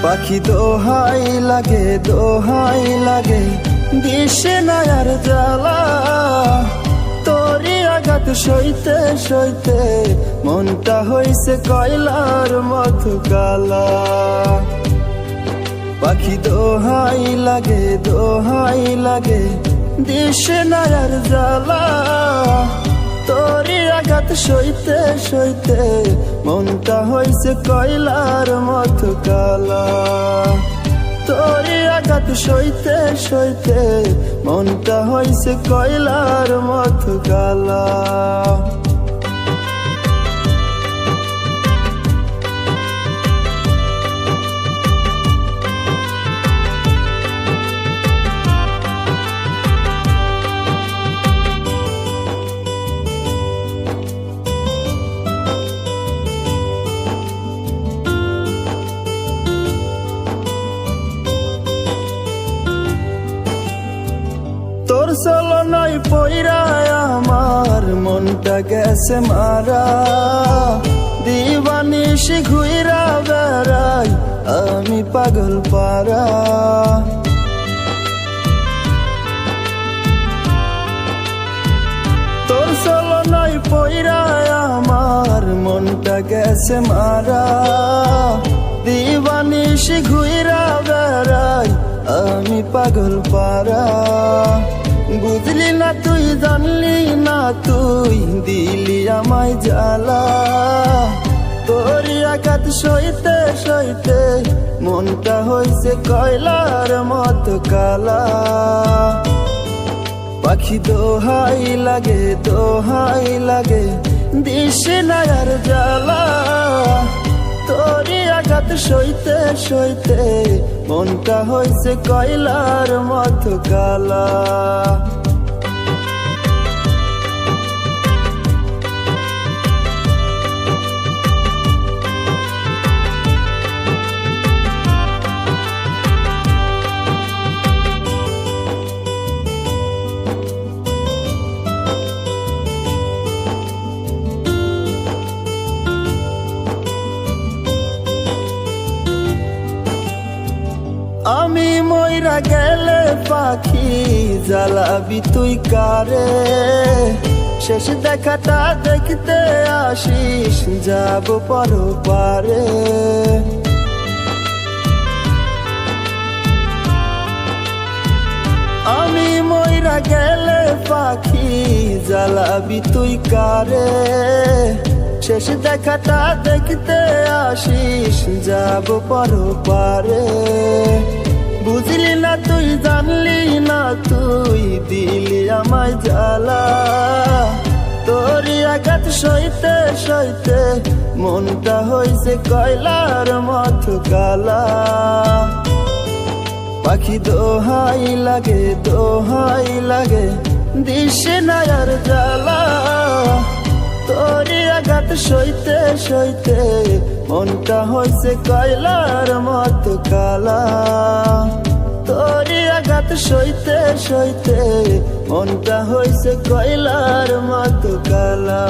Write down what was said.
পাখি দোহাই লাগে দিশে না আর জ্বালা, তোরই আঘাত সইতে সইতে মনটা হইছে কয়লার মতো কালা। পাখি দোহাই লাগে দিশে না আর জ্বালা, তোরই আঘাত সইতে সইতে মনটা হইছে কয়লার মতো কালা। তোরই আঘাত সইতে সইতে মনটা হইছে কয়লার মতো কালা। তোর চলনায় পইরা আমার মনটা গেছে মারা, দিবানিশি ঘুইরা বেড়াই আমি পাগল পারা। তোর চলনায় পইরা আমার মনটা গেছে মারা, দিবানিশি ঘুইরা বেড়াই আমি পাগল পারা। বুঝলি না তুই, জানলি না তুই, দিলি আমায় জ্বালা। তোরই আঘাত সইতে সইতে মনটা হইছে কয়লার মতো কালা। পাখি দোহাই লাগে দিশে না আর জ্বালা, তোরই আঘাত সইতে সইতে মনটা হইছে কয়লার মতো কালা। আমি মইরা গেলে পাখি জ্বালাবি তুই কারে, শেষ দেখাটা দেখতে আসিস যাব পরপারে। আমি মইরা গেলে পাখি জ্বালাবি তুই কারে, শেষ দেখাটা দেখতে আসিস যাব পরপারে। বুঝলি না তুই, জানলি না তুই, দিলি আমায় জ্বালা। তোরই আঘাত সইতে সইতে মনটা হইছে কয়লার মতো কালা। পাখি দোহাই লাগে দিশে না আর জ্বালা, তোরই আঘাত সইতে সইতে মনটা হইছে কয়লার মতো কালা। তোরই আঘাত সইতে সইতে মনটা হইছে কয়লার মতো কালা।